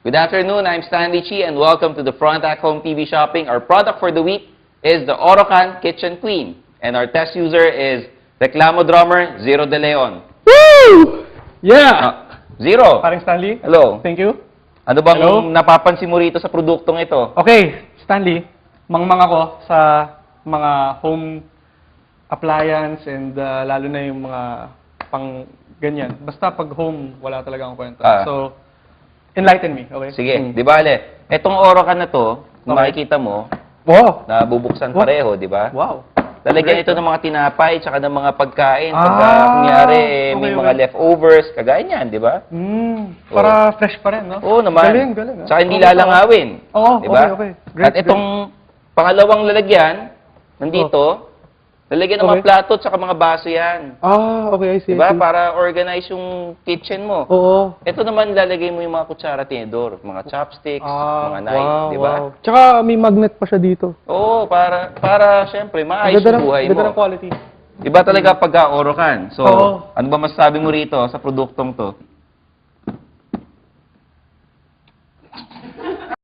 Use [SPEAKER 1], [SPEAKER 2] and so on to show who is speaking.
[SPEAKER 1] Good afternoon, I'm Stanley Chi and welcome to the Frontac Home TV Shopping. Our product for the week is the Orocan Kitchen Queen. And our test user is Reclamo Drummer, Zero De Leon.
[SPEAKER 2] Woo! Yeah!
[SPEAKER 1] Zero.
[SPEAKER 2] Paring Stanley.
[SPEAKER 1] Hello.
[SPEAKER 2] Thank you.
[SPEAKER 1] Ano bang
[SPEAKER 2] Hello?
[SPEAKER 1] napapansin mo rito sa produktong ito?
[SPEAKER 2] Okay, Stanley, mangmang ako sa mga home appliance and lalo na yung mga pang ganyan. Basta pag home, wala talaga akong kwenta. So, enlighten me, okay?
[SPEAKER 1] Sige, di ba, Ale? Etong Orocan na to, kung
[SPEAKER 2] Okay.
[SPEAKER 1] makikita mo,
[SPEAKER 2] Wow!
[SPEAKER 1] nabubuksan
[SPEAKER 2] Wow.
[SPEAKER 1] pareho, di ba?
[SPEAKER 2] Wow!
[SPEAKER 1] Lalagyan ito ng mga tinapay, tsaka ng mga pagkain. Pagka,
[SPEAKER 2] Ah,
[SPEAKER 1] kunyari, may
[SPEAKER 2] okay,
[SPEAKER 1] mga
[SPEAKER 2] okay.
[SPEAKER 1] leftovers, kagaya niyan, di ba?
[SPEAKER 2] Para fresh pa rin, no?
[SPEAKER 1] Oo naman.
[SPEAKER 2] Galing, galing.
[SPEAKER 1] Tsaka hindi
[SPEAKER 2] Okay,
[SPEAKER 1] lalangawin.
[SPEAKER 2] Oo,
[SPEAKER 1] di ba?
[SPEAKER 2] okay. Great,
[SPEAKER 1] At itong pangalawang lalagyan, nandito, lalagyan ng mga
[SPEAKER 2] Okay.
[SPEAKER 1] plato tsaka mga baso yan.
[SPEAKER 2] Okay, I see.
[SPEAKER 1] Di ba? Para organize yung kitchen mo.
[SPEAKER 2] Oo.
[SPEAKER 1] Ito naman, lalagay mo yung mga kutsara, tinidor, mga chopsticks, mga knife, di ba?
[SPEAKER 2] Wow. Tsaka may magnet pa siya dito.
[SPEAKER 1] Oo, para syempre, maayos yung buhay
[SPEAKER 2] Ganda ng
[SPEAKER 1] mo.
[SPEAKER 2] quality.
[SPEAKER 1] Iba talaga pagka Orocan. So,
[SPEAKER 2] Oo.
[SPEAKER 1] ano ba masasabi mo rito sa produktong to?